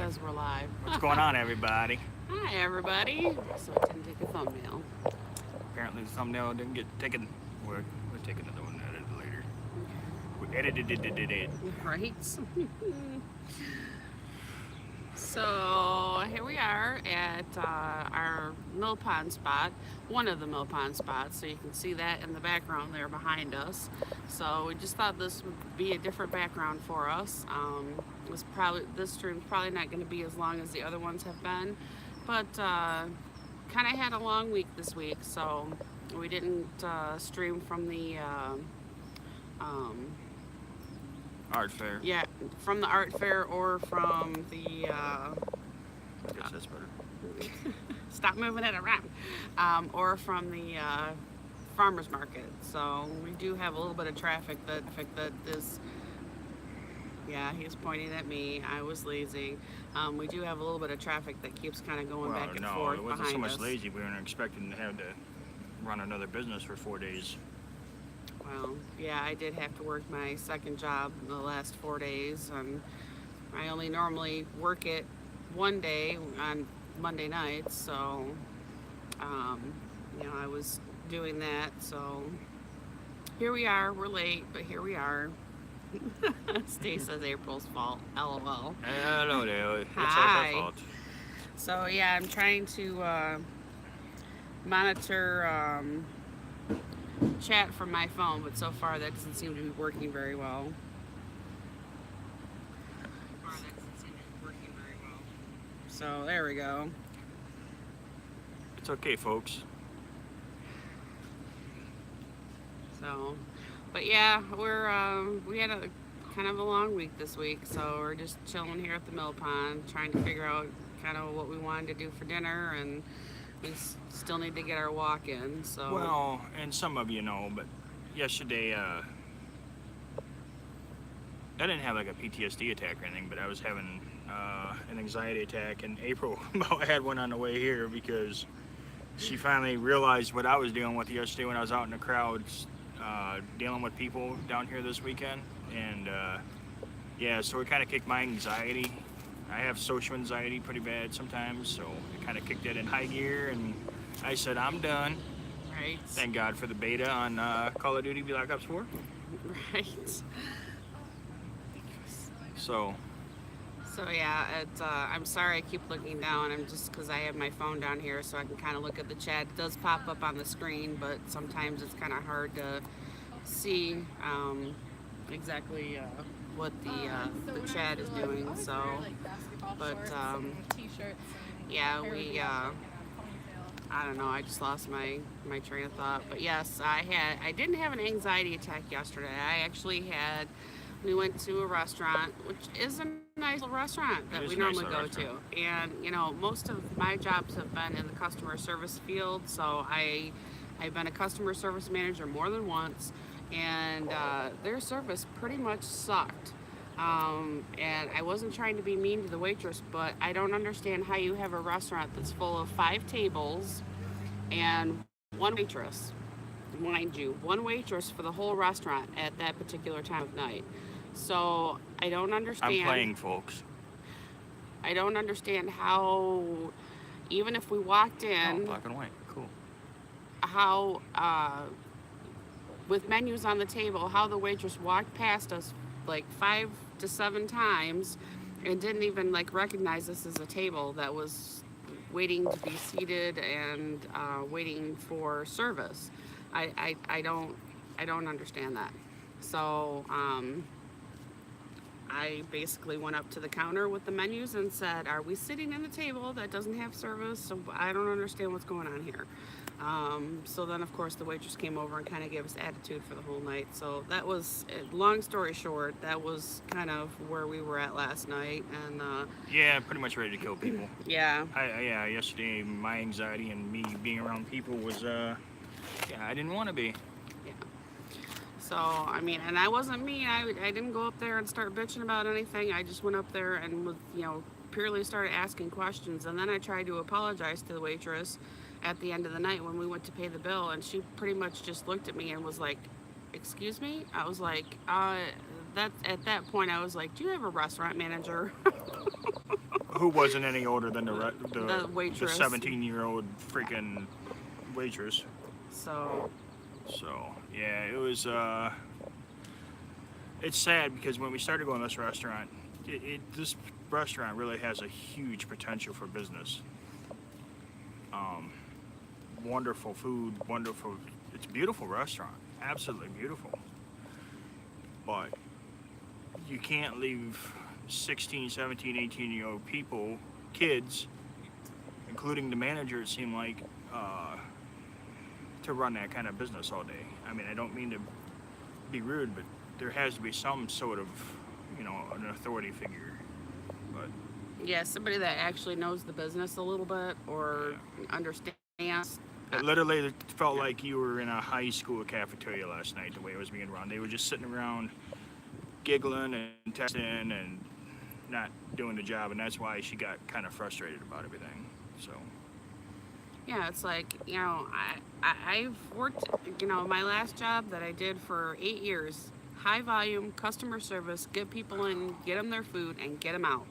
says we're live. What's going on, everybody? Hi, everybody. So it didn't take a thumbnail. Apparently, the thumbnail didn't get taken. We're taking another one edited later. We edited it. Right? So here we are at our mill pond spot, one of the mill pond spots. So you can see that in the background there behind us. So we just thought this would be a different background for us. This stream's probably not going to be as long as the other ones have been, but kind of had a long week this week, so we didn't stream from the um, Art fair. yeah, from the art fair or from the I guess that's better. stop moving it around, or from the farmers market. So we do have a little bit of traffic that is. Yeah, he's pointing at me. I was lazy. We do have a little bit of traffic that keeps kind of going back and no, forth it wasn't behind so much us. lazy. We weren't expecting to have to run another business for 4 days. Well, yeah, I did have to work my second job in the last 4 days, and I only normally work it one day on Monday nights, so I was doing that. So here we are. We're late, but here we are. Stay says April's fault. LOL. Hello there. It's Hi. our fault. So yeah, I'm trying to monitor chat from my phone, but so far that doesn't seem to be working very well. So there we go. It's okay, folks. So, but yeah, we had a kind of a long week this week, so we're just chilling here at the mill pond, trying to figure out kind of what we wanted to do for dinner, and we still need to get our walk in. So Well, and some of you know, but yesterday, I didn't have like a PTSD attack or anything, but I was having an anxiety attack, and April about had one on the way here because she finally realized what I was dealing with yesterday when I was out in the crowds, dealing with people down here this weekend, and yeah, so it kind of kicked my anxiety. I have social anxiety pretty bad sometimes, so it kind of kicked it in high gear, and I said, I'm done. right, Thank God for the beta on Call of Duty Black Ops 4. right. So, So yeah, I'm sorry I keep looking down. I'm just because I have my phone down here, so I can kind of look at the chat. It does pop up on the screen, but sometimes it's kind of hard to see exactly what the chat is doing. So, but yeah, I don't know. I just lost my train of thought. But yes, I didn't have an anxiety attack yesterday. We went to a restaurant, which is a nice little restaurant that we normally go to. And, most of my jobs have been in the customer service field. So I've been a customer service manager more than once. And their service pretty much sucked. And I wasn't trying to be mean to the waitress, but I don't understand how you have a restaurant that's full of 5 tables and one waitress. Mind you, one waitress for the whole restaurant at that particular time of night. So I don't understand. I'm playing, folks. I don't understand how, even if we walked Oh, in, black and white. Cool. how with menus on the table, how the waitress walked past us like 5 to 7 times and didn't even like recognize us as a table that was waiting to be seated and waiting for service. I don't understand that. So I basically went up to the counter with the menus and said, "Are we sitting in a table that doesn't have service? So I don't understand what's going on here." So then, of course, the waitress came over and kind of gave us attitude for the whole night. So that was, long story short, that was kind of where we were at last night. And Yeah, pretty much ready to kill people. yeah, Yeah, yesterday my anxiety and me being around people was, yeah, I didn't want to be. yeah. So, I mean, and I wasn't mean. I didn't go up there and start bitching about anything. I just went up there and was, purely started asking questions. And then I tried to apologize to the waitress at the end of the night when we went to pay the bill. And she pretty much just looked at me and was like, "Excuse me?" I was like, at that point, I was like, "Do you have a restaurant manager?" Who wasn't any older than The the waitress. 17-year-old freaking waitress. So, So yeah, it was. It's sad because when we started going to this restaurant, this restaurant really has a huge potential for business. Um, Wonderful food, wonderful. It's a beautiful restaurant, absolutely beautiful. But you can't leave 16, 17, 18-year-old people, kids, including the manager, it seemed like, to run that kind of business all day. I mean, I don't mean to be rude, but there has to be some sort of, an authority figure. But yeah, somebody that actually knows the business a little bit or understands. it literally felt like you were in a high school cafeteria last night, the way it was being run. They were just sitting around giggling and texting and not doing the job, and that's why she got kind of frustrated about everything. So Yeah, it's like, I've worked, my last job that I did for 8 years, high volume customer service, get people in, get them their food, and get them out.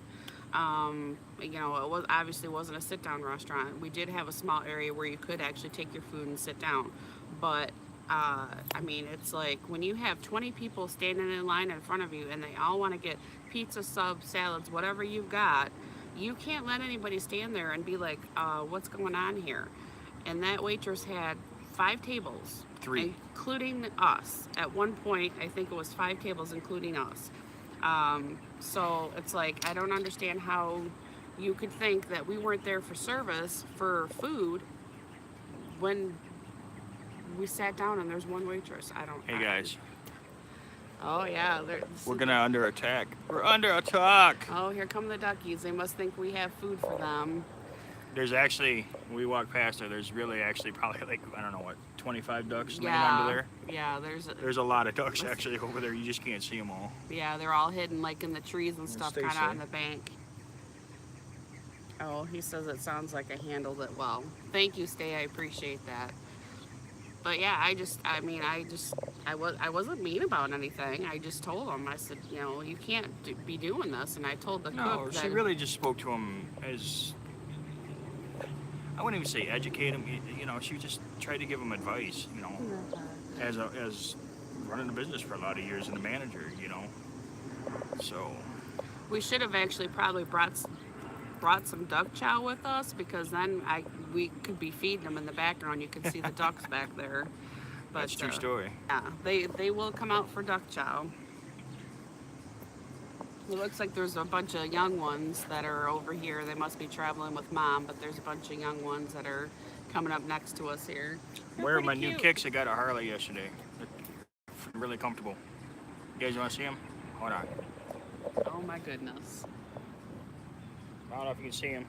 It was obviously wasn't a sit-down restaurant. We did have a small area where you could actually take your food and sit down, but I mean, it's like when you have 20 people standing in line in front of you and they all want to get pizza, subs, salads, whatever you've got, you can't let anybody stand there and be like, what's going on here? And that waitress had 5 tables, 3, including us. At one point, I think it was 5 tables, including us. So it's like, I don't understand how you could think that we weren't there for service, for food, when we sat down and there's one waitress. hey guys, Oh, yeah. we're gonna under attack. We're under attack. Oh, here come the duckies. They must think we have food for them. There's actually, when we walk past there, there's really actually probably like, I don't know what, 25 ducks laying Yeah. under there. Yeah, There's a lot of ducks actually over there. You just can't see them all. yeah, they're all hidden like in the trees and stuff, Stay kind of safe. on the bank. Oh, he says it sounds like I handled it well. Thank you, Stay. I appreciate that. But yeah, I wasn't mean about anything. I just told him, I said, you can't be doing this. And I told the No, cook she that, really just spoke to him as, I wouldn't even say educate him. She just tried to give him advice. As running the business for a lot of years and the manager. So we should have actually probably brought some duck chow with us, because then we could be feeding them in the background. You could see the ducks back there. But, that's a true story. Yeah, they will come out for duck chow. It looks like there's a bunch of young ones that are over here. They must be traveling with Mom, but there's a bunch of young ones that are coming up next to us here. They're Wearing my pretty new cute. kicks I got at Harley yesterday. They're really comfortable. You guys want to see them? Hold on. Oh my goodness. I don't know if you can see them.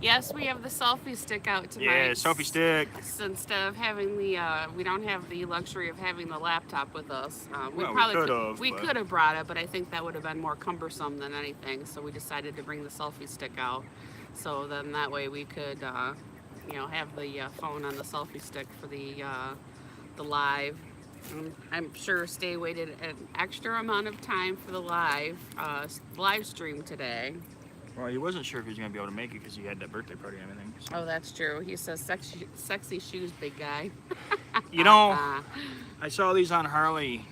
Yes, we have the selfie stick out tonight. Yeah, selfie stick. So instead of having we don't have the luxury of having the laptop with us. Well, we could have brought it, but I think that would have been more cumbersome than anything. So we decided to bring the selfie stick out. So then that way we could, have the phone on the selfie stick for the live. I'm sure Stay waited an extra amount of time for the live stream today. Well, he wasn't sure if he was going to be able to make it because he had that birthday party and everything. So. Oh, that's true. He says sexy shoes, big guy. I saw these on Harley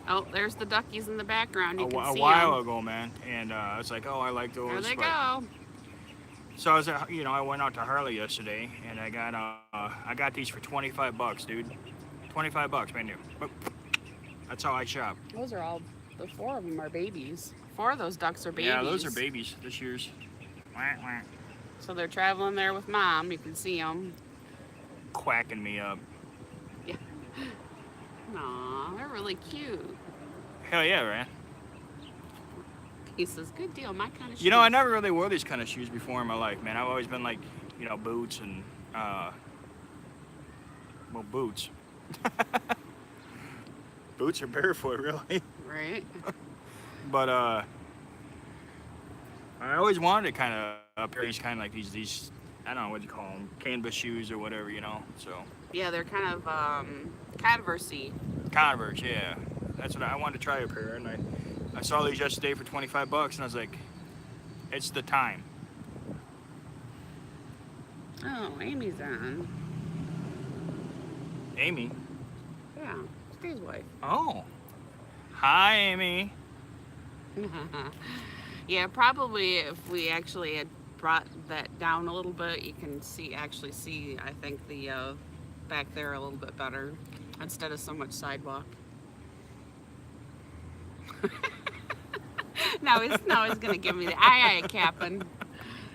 Oh, there's the duckies in the background. You a can see while them. ago, man. And I was like, oh, I like those. There they but- go. So I went out to Harley yesterday, and I got these for $25, dude. $25, brand new. But that's how I shop. Those are the 4 of them are babies. 4 of those ducks are babies. Yeah, those are babies this year's. Wah, wah. So they're traveling there with Mom. You can see them. Quacking me up. Yeah. Aw, they're really cute. Hell yeah, man. He says, good deal, my kind of shoes. I never really wore these kind of shoes before in my life, man. I've always been like, boots and, boots. Boots are barefoot, really. Right? But, I always wanted to kind of pair these kind of like these, I don't know what you call them, canvas shoes or whatever, so. Yeah, they're kind of Converse-y. Converse, yeah. That's what I wanted to try a pair, and I saw these yesterday for 25 bucks, and I was like, it's the time. Oh, Amy's on. Amy. Yeah, Steve's wife. Oh. Hi, Amy. Yeah, probably if we actually had brought that down a little bit, you can actually see, I think, the back there a little bit better instead of so much sidewalk. Now he's gonna give me the aye aye, Captain.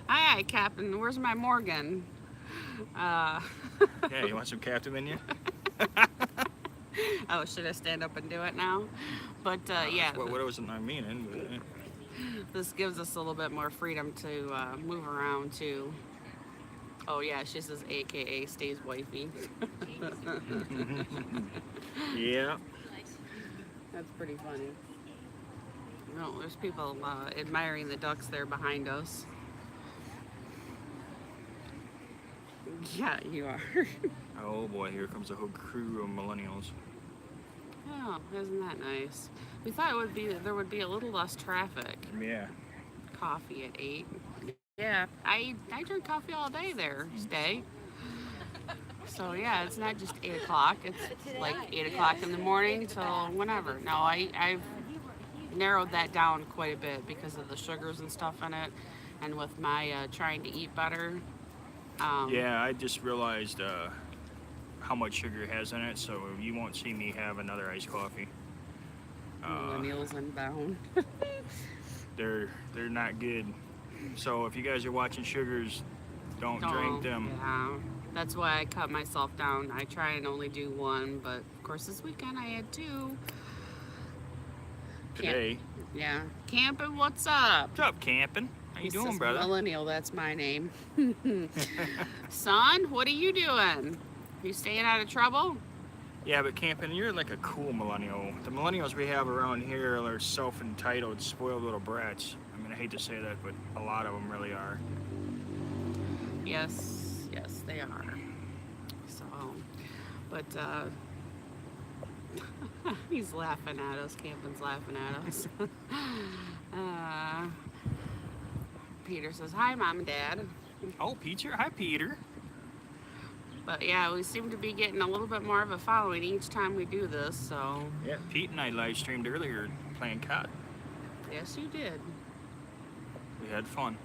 Aye aye, Captain. Where's my Morgan? Uh, Yeah, you want some captain in you? oh, should I stand up and do it now? But yeah, What wasn't I meaning? But, this gives us a little bit more freedom to move around too. Oh yeah, she says AKA stays wifey. yeah. That's pretty funny. No, there's people admiring the ducks there behind us. Yeah, you are. Oh boy, here comes a whole crew of millennials. Oh, isn't that nice? We thought there would be a little less traffic. Yeah. Coffee at 8. Yeah, I drink coffee all day there, Stay. So yeah, it's not just 8 o'clock. It's like 8 o'clock in the morning till whenever. No, I've narrowed that down quite a bit because of the sugars and stuff in it, and with my trying to eat better. Yeah, I just realized how much sugar it has in it, so you won't see me have another iced coffee. Millennials unbound. They're not good. So if you guys are watching sugars, don't drink them. Yeah, that's why I cut myself down. I try and only do one, but of course this weekend I had 2. Today. Yeah, Camping. What's up? What's up, Camping? How you doing, brother? Millennial, that's my name. Son, what are you doing? You staying out of trouble? Yeah, but Camping, you're like a cool millennial. The millennials we have around here are self-entitled, spoiled little brats. I mean, I hate to say that, but a lot of them really are. Yes, they are. So, but he's laughing at us. Camping's laughing at us. Peter says, hi, Mom and Dad. Oh, Peter. Hi, Peter. But yeah, we seem to be getting a little bit more of a following each time we do this, so. Yeah, Pete and I live streamed earlier playing COD. Yes, you did. We had fun.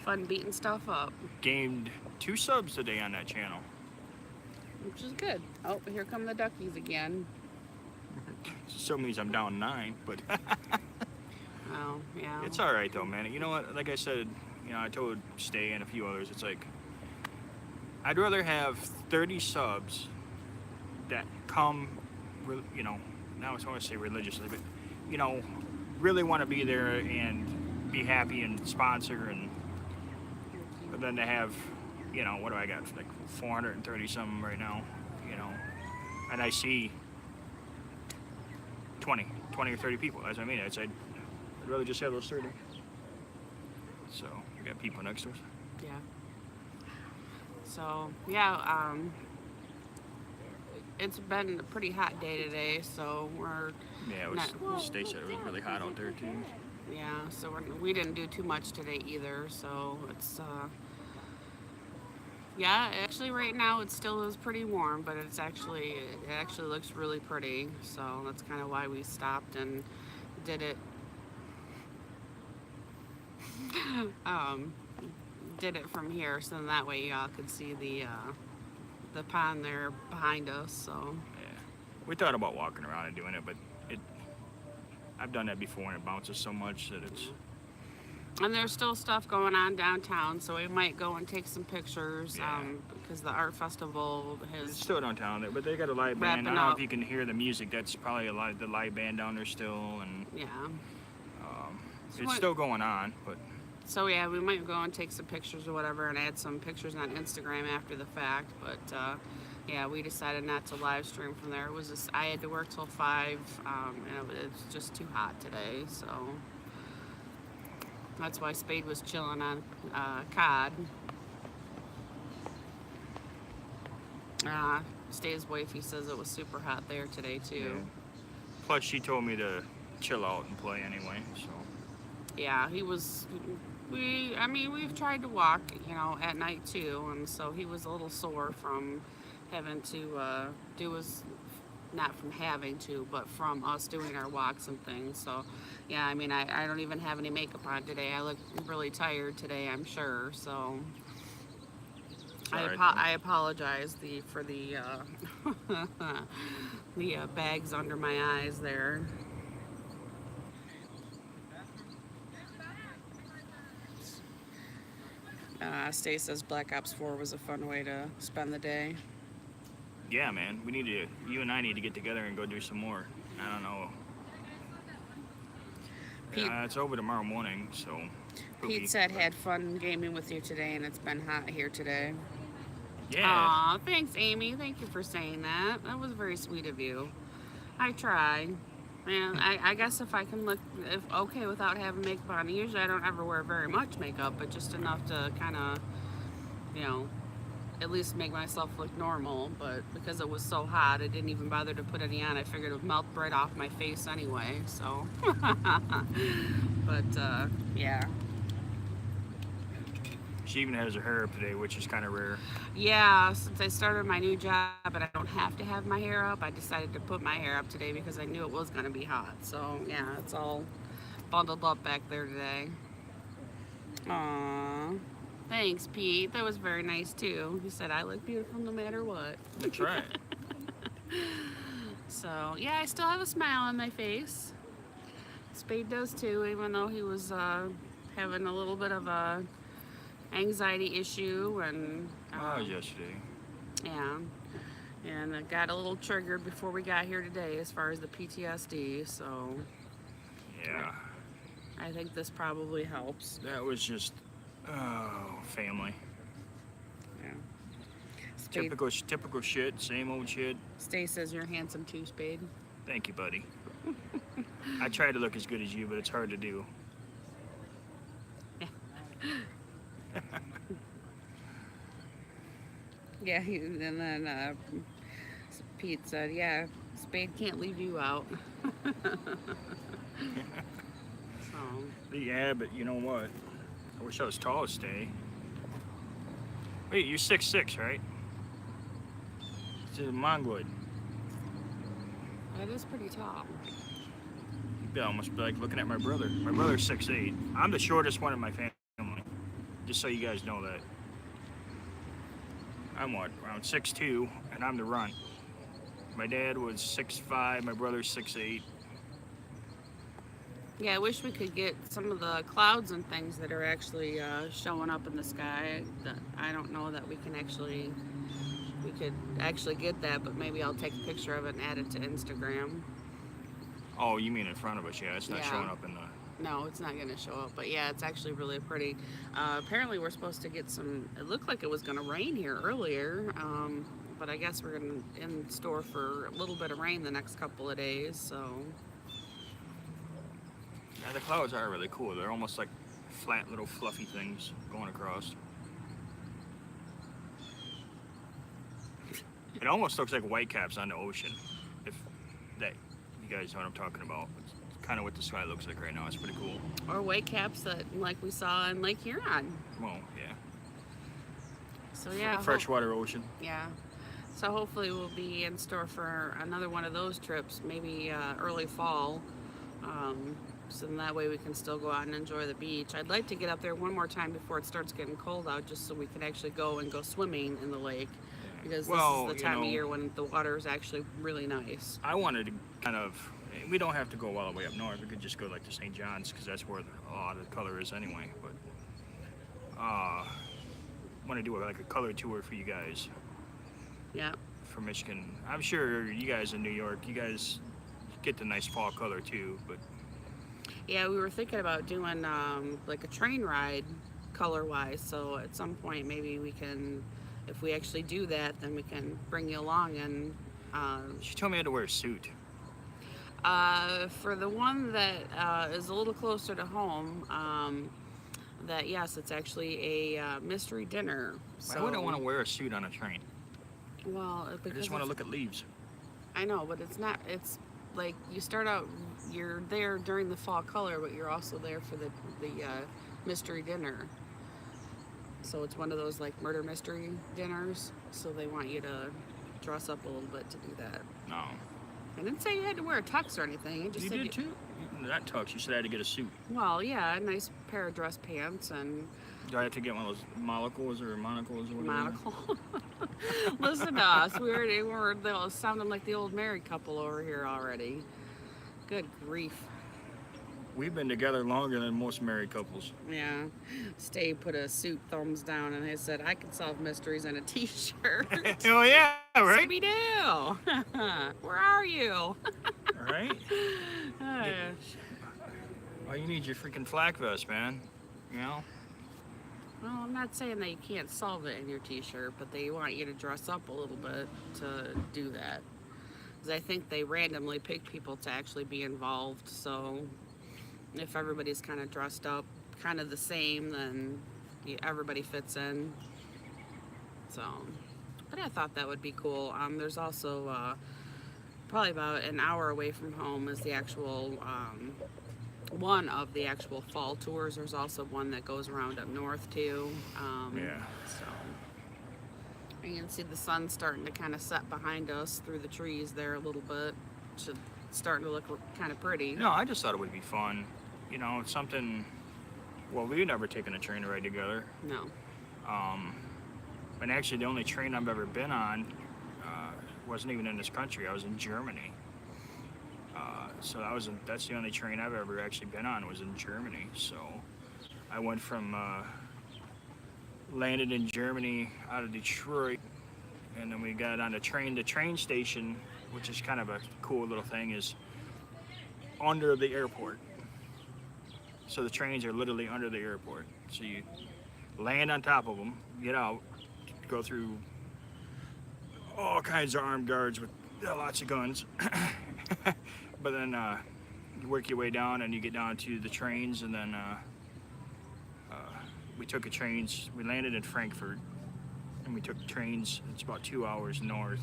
Fun beating stuff up. Gained 2 subs today on that channel. Which is good. Oh, here come the duckies again. So means I'm down 9, but Oh, yeah. it's all right though, man. You know what? Like I said, I told Stay and a few others, it's like I'd rather have 30 subs that come, now I want to say religiously, but really want to be there and be happy and sponsor, and but then to have, what do I got? Like 430 something right now, and I see 20 or 30 people. That's what I mean. I'd rather just have those 30. So we got people next to us. Yeah. So, yeah, it's been a pretty hot day today, so we're... Yeah, Stay said it was really hot out there, too. Yeah, so we didn't do too much today either, so it's, yeah, actually right now it still is pretty warm, but it actually looks really pretty, so that's kind of why we stopped and did it. Did it from here, so then that way y'all could see the pond there behind us. So yeah, we thought about walking around and doing it, but I've done that before and it bounces so much that it's. And there's still stuff going on downtown, so we might go and take some pictures. Yeah. Because the art festival has. It's still downtown, but they got a live band. I don't know if you can hear the music. That's probably the live band down there still, and yeah. It's still going on, but. So yeah, we might go and take some pictures or whatever and add some pictures on Instagram after the fact. But yeah, we decided not to live stream from there. It was just, I had to work till 5, and it's just too hot today. So that's why Spade was chilling on COD. Stade's wife, he says it was super hot there today too. Yeah. Plus, she told me to chill out and play anyway. So Yeah, he was. I mean, we've tried to walk, at night too, and so he was a little sore from having to do his, not from having to, but from us doing our walks and things. So, yeah, I mean, I don't even have any makeup on today. I look really tired today, I'm sure. So, it's all right though. I apologize for the the bags under my eyes there. Stace says Black Ops 4 was a fun way to spend the day. Yeah, man, you and I need to get together and go do some more. I don't know. Pete, It's over tomorrow morning, so. Pete said had fun gaming with you today, and it's been hot here today. Yeah. Aw, thanks, Amy. Thank you for saying that. That was very sweet of you. I try. And I guess if I can look if okay without having makeup on. Usually I don't ever wear very much makeup, but just enough to kind of, you know, at least make myself look normal. But because it was so hot, I didn't even bother to put any on. I figured it would melt right off my face anyway. So, but yeah. She even has her hair up today, which is kind of rare. Yeah, since I started my new job and I don't have to have my hair up, I decided to put my hair up today because I knew it was going to be hot. So, yeah, it's all bundled up back there today. Aw. Thanks, Pete. That was very nice, too. He said, I look beautiful no matter what. That's right. So, yeah, I still have a smile on my face. Spade does, too, even though he was having a little bit of a anxiety issue and Oh, yesterday. yeah, and I got a little triggered before we got here today as far as the PTSD, so Yeah. I think this probably helps. That was just, family. Yeah. Spade, Typical shit, same old shit. Stay says you're handsome too, Spade. Thank you, buddy. I try to look as good as you, but it's hard to do. Yeah, and then Pete said, yeah, Spade can't leave you out. So, Yeah, but you know what? I wish I was tall as Stay. Wait, you're 6'6", right? It's a Mongoloid. that is pretty tall. You'd be almost like looking at my brother. My brother's 6'8". I'm the shortest one in my family. Just so you guys know that. I'm what, around 6'2", and I'm the runt. My dad was 6'5", my brother's 6'8". Yeah, I wish we could get some of the clouds and things that are actually showing up in the sky. I don't know that we could actually get that, but maybe I'll take a picture of it and add it to Instagram. Oh, you mean in front of us? Yeah, it's not Yeah. showing up in the. No, it's not going to show up, but yeah, it's actually really pretty. Apparently, we're supposed to get some. It looked like it was going to rain here earlier, but I guess we're in store for a little bit of rain the next couple of days. So. Yeah, the clouds are really cool. They're almost like flat little fluffy things going across. It almost looks like whitecaps on the ocean. If that, you guys know what I'm talking about. It's kind of what the sky looks like right now. It's pretty cool. Or white caps that like we saw in Lake Huron. Well, yeah. So yeah. Freshwater ocean. Yeah. So hopefully we'll be in store for another one of those trips, maybe early fall. So then that way we can still go out and enjoy the beach. I'd like to get up there one more time before it starts getting cold out, just so we can actually go swimming in the lake. Because this is the time of year when the water is actually really nice. I wanted to kind of, we don't have to go all the way up north. We could just go like to St. John's because that's where a lot of the color is anyway. But want to do like a color tour for you guys. Yeah. For Michigan. I'm sure you guys in New York, you guys get the nice fall color too, but yeah, we were thinking about doing like a train ride color-wise. So at some point maybe we can, if we actually do that, then we can bring you along. And she told me I had to wear a suit. for the one that is a little closer to home, that yes, it's actually a mystery dinner. So, Why would I want to wear a suit on a train? well, I because just want to look at leaves. I know, but it's not. It's like you start out, you're there during the fall color, but you're also there for the mystery dinner. So it's one of those like murder mystery dinners. So they want you to dress up a little bit to do that. No. I didn't say you had to wear a tux or anything. I just You said did too. Not tux. You said I had to get a suit. Well, yeah, a nice pair of dress pants and Do I have to get one of those monocles or whatever? monocle. Listen to us. We're sounding like the old married couple over here already. Good grief. We've been together longer than most married couples. Yeah. Steve put a suit thumbs down and he said, I can solve mysteries in a t-shirt. Oh yeah, right. Maybe do. Where are you? Right. Uh, Oh, you need your freaking flak vest, man. You know. Well, I'm not saying that you can't solve it in your t-shirt, but they want you to dress up a little bit to do that. Because I think they randomly pick people to actually be involved. So if everybody's kind of dressed up, kind of the same, then everybody fits in. So, but I thought that would be cool. There's also probably about an hour away from home is the actual one of the actual fall tours. There's also one that goes around up north too. Yeah. So you can see the sun starting to kind of set behind us through the trees there a little bit. It's starting to look kind of pretty. No, I just thought it would be fun. You know, it's something. Well, we've never taken a train ride together. No. And actually, the only train I've ever been on wasn't even in this country. I was in Germany. So that's the only train I've ever actually been on was in Germany. So I went from landed in Germany out of Detroit, and then we got on the train. The train station, which is kind of a cool little thing, is under the airport. So the trains are literally under the airport. So you land on top of them, get out, go through all kinds of armed guards with lots of guns. But then you work your way down and you get down to the trains, and then we took a trains. We landed in Frankfurt, and we took trains. It's about 2 hours north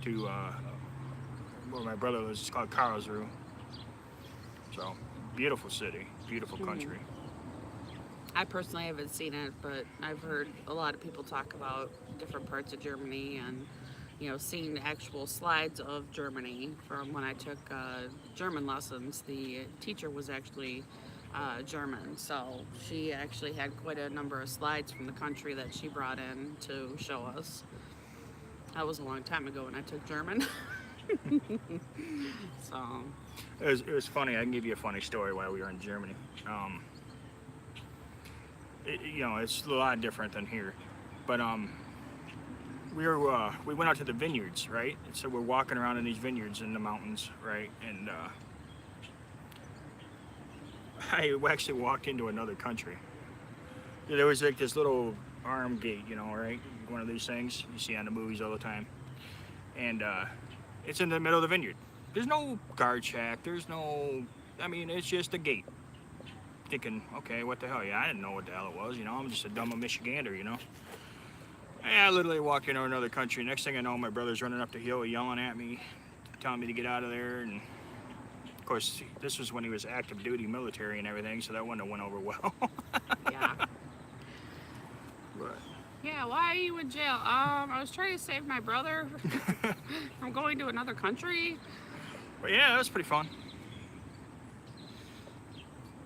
to where my brother lives. It's called Karlsruhe. So beautiful city, beautiful country. I personally haven't seen it, but I've heard a lot of people talk about different parts of Germany and, you know, seeing the actual slides of Germany from when I took German lessons. The teacher was actually German, so she actually had quite a number of slides from the country that she brought in to show us. That was a long time ago when I took German. So It was funny. I can give you a funny story while we were in Germany. You know, it's a lot different than here, but we went out to the vineyards, right? And so we're walking around in these vineyards in the mountains, right? And I actually walked into another country. There was like this little arm gate, you know, right? One of these things you see on the movies all the time, and it's in the middle of the vineyard. There's no guard shack. It's just a gate. Thinking, okay, what the hell? Yeah, I didn't know what the hell it was. You know, I'm just a dumb Michigander, you know. And I literally walked into another country. Next thing I know, my brother's running up the hill, yelling at me, telling me to get out of there. And of course, this was when he was active duty military and everything, so that wouldn't have went over well. yeah. But Yeah, why are you in jail? I was trying to save my brother from going to another country. yeah, that was pretty fun.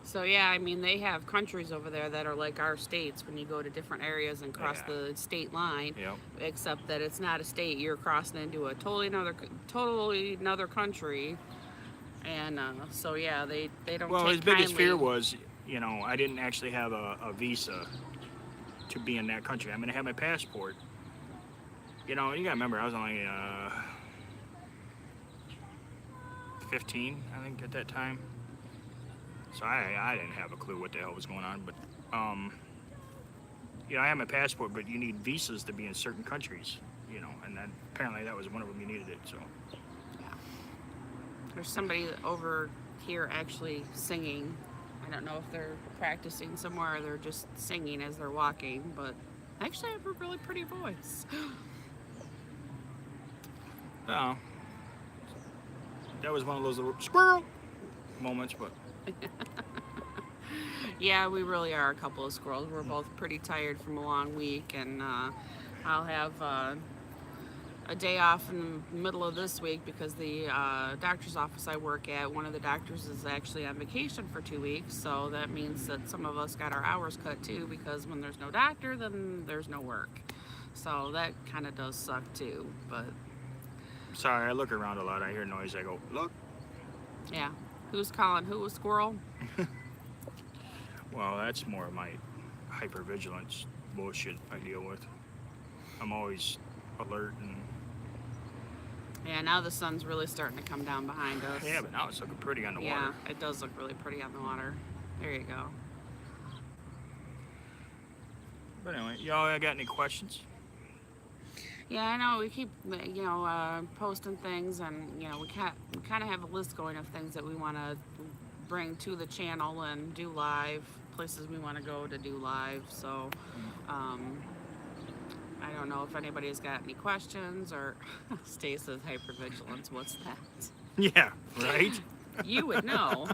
So yeah, I mean, they have countries over there that are like our states when you go to different areas and cross Yeah. the state line. Yep. Except that it's not a state; you're crossing into a totally another country. And so yeah, they don't. Well, take his biggest kindly- fear was, you know, I didn't actually have a visa to be in that country. I'm gonna have my passport. You know, you gotta remember, I was only 15, I think, at that time. So I didn't have a clue what the hell was going on. But, you know, I had my passport, but you need visas to be in certain countries, you know, and then apparently that was one of them, you needed it, so. There's somebody over here actually singing. I don't know if they're practicing somewhere or they're just singing as they're walking, but actually I have a really pretty voice. Oh. that was one of those little squirrel moments, but Yeah, we really are a couple of squirrels. We're both pretty tired from a long week, and I'll have a day off in the middle of this week because the doctor's office I work at, one of the doctors is actually on vacation for 2 weeks, so that means that some of us got our hours cut too, because when there's no doctor, then there's no work. So that kind of does suck too, but sorry, I look around a lot. I hear noise. I go, look. yeah. Who's calling who a squirrel? Well, that's more of my hypervigilance bullshit I deal with. I'm always alert and Yeah, now the sun's really starting to come down behind us. yeah, but now it's looking pretty on the Yeah, water. it does look really pretty on the water. There you go. But anyway, y'all got any questions? Yeah, I know we keep, posting things, and we kind of have a list going of things that we want to bring to the channel and do live, places we want to go to do live. So, I don't know if anybody's got any questions or. Stay says hypervigilance. What's that? Yeah, right. You would know.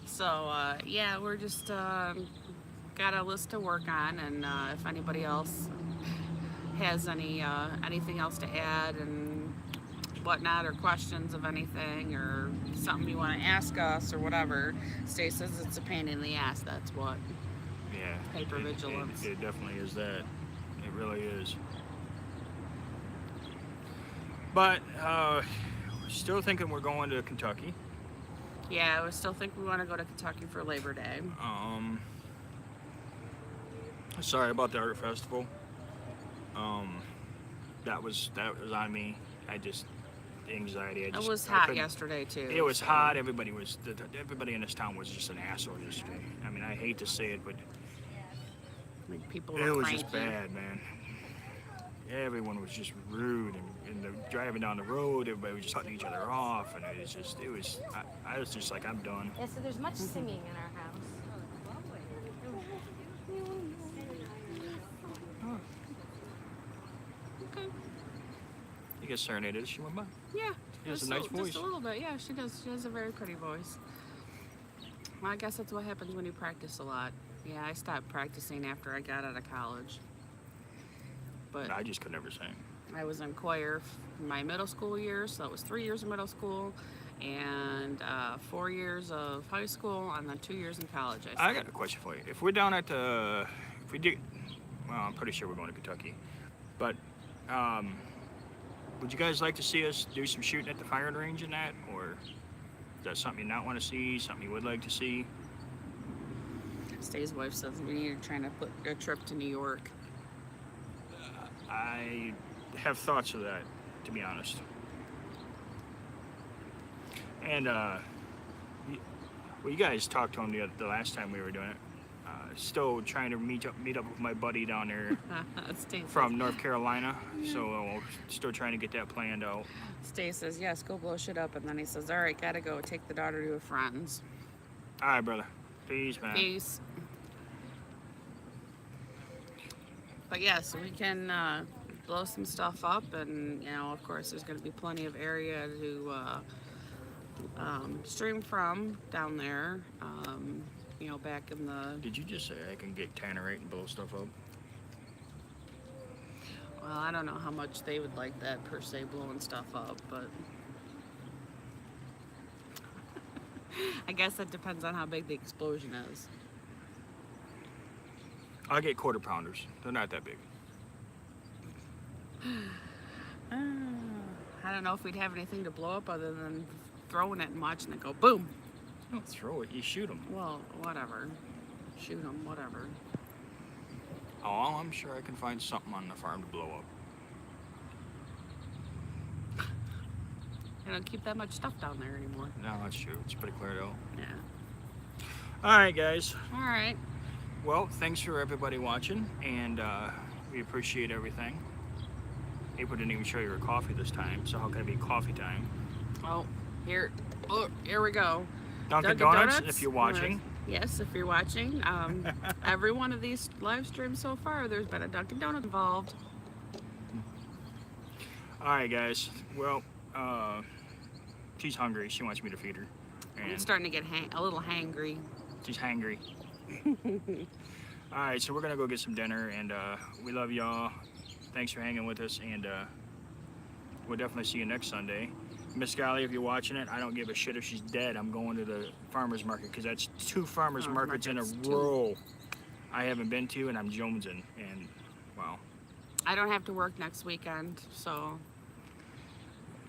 So yeah, we're just got a list to work on, and if anybody else has anything else to add and whatnot, or questions of anything, or something you want to ask us or whatever, Stay says it's a pain in the ass. That's what. Yeah. Hypervigilance. It definitely is that. It really is. But still thinking we're going to Kentucky. Yeah, I still think we want to go to Kentucky for Labor Day. Sorry about the art festival. That was on me. The anxiety. It was hot yesterday too. It was hot. Everybody in this town was just an asshole yesterday. I mean, I hate to say it, but like people it were was cranky. just bad, man. Everyone was just rude, and driving down the road, everybody was just cutting each other off, and I was just like, I'm done. Yeah, so there's much singing in our house. Okay. You get serenaded as she went by. Yeah. She has a just nice voice. Just a little bit. Yeah, she does. She has a very pretty voice. Well, I guess that's what happens when you practice a lot. Yeah, I stopped practicing after I got out of college. But I just could never sing. I was in choir my middle school years, so that was 3 years of middle school, and 4 years of high school, and then 2 years in college. I got a question for you. If we're down at if we did, well, I'm pretty sure we're going to Kentucky, but would you guys like to see us do some shooting at the firing range and that, or is that something you not want to see, something you would like to see? Stay's wife says we need to try to put a trip to New York. I have thoughts of that, to be honest. And you guys talked to him the last time we were doing it. Still trying to meet up with my buddy down there from North Carolina. So still trying to get that planned out. Stay says yes, go blow shit up, and then he says, all right, gotta go take the daughter to her friends. All right, brother. Peace, man. Peace. But yes, we can blow some stuff up, and of course, there's going to be plenty of area to stream from down there. Back in the. Did you just say I can get Tannerite and blow stuff up? Well, I don't know how much they would like that per se, blowing stuff up, but I guess it depends on how big the explosion is. I'll get quarter pounders. They're not that big. I don't know if we'd have anything to blow up other than throwing it and watching it go boom. You don't throw it, you shoot them. Well, whatever. Shoot them, whatever. Oh, I'm sure I can find something on the farm to blow up. They don't keep that much stuff down there anymore. No, that's true. It's pretty cleared out. Yeah. All right, guys. All right. Well, thanks for everybody watching, and we appreciate everything. April didn't even show you her coffee this time, so how can it be coffee time? Oh, here we go. Dunkin' Donuts, if you're watching. Yes, if you're watching. Every one of these live streams so far, there's been a Dunkin' Donuts involved. All right, guys. Well, she's hungry. She wants me to feed her. I'm And starting to get a little hangry. she's hangry. All right, so we're gonna go get some dinner, and we love y'all. Thanks for hanging with us, and we'll definitely see you next Sunday. Miss Golly, if you're watching it, I don't give a shit if she's dead. I'm going to the farmer's market because that's 2 farmer's markets in a row I haven't been to, and I'm jonesing. And wow, I don't have to work next weekend, so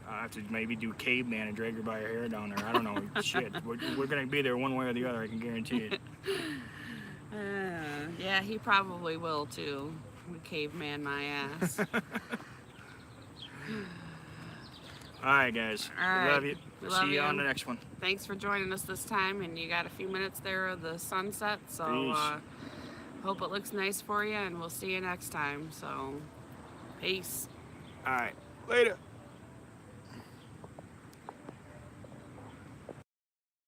I have to maybe do caveman and drag her by her hair down there. I don't know. Shit, we're gonna be there one way or the other. I can guarantee it. yeah, he probably will too. Caveman my ass. All right, guys. All right. We love you. We love See you on you. the next one. Thanks for joining us this time, and you got a few minutes there of the sunset, so Peace. hope it looks nice for you, and we'll see you next time. So, peace. All right. Later.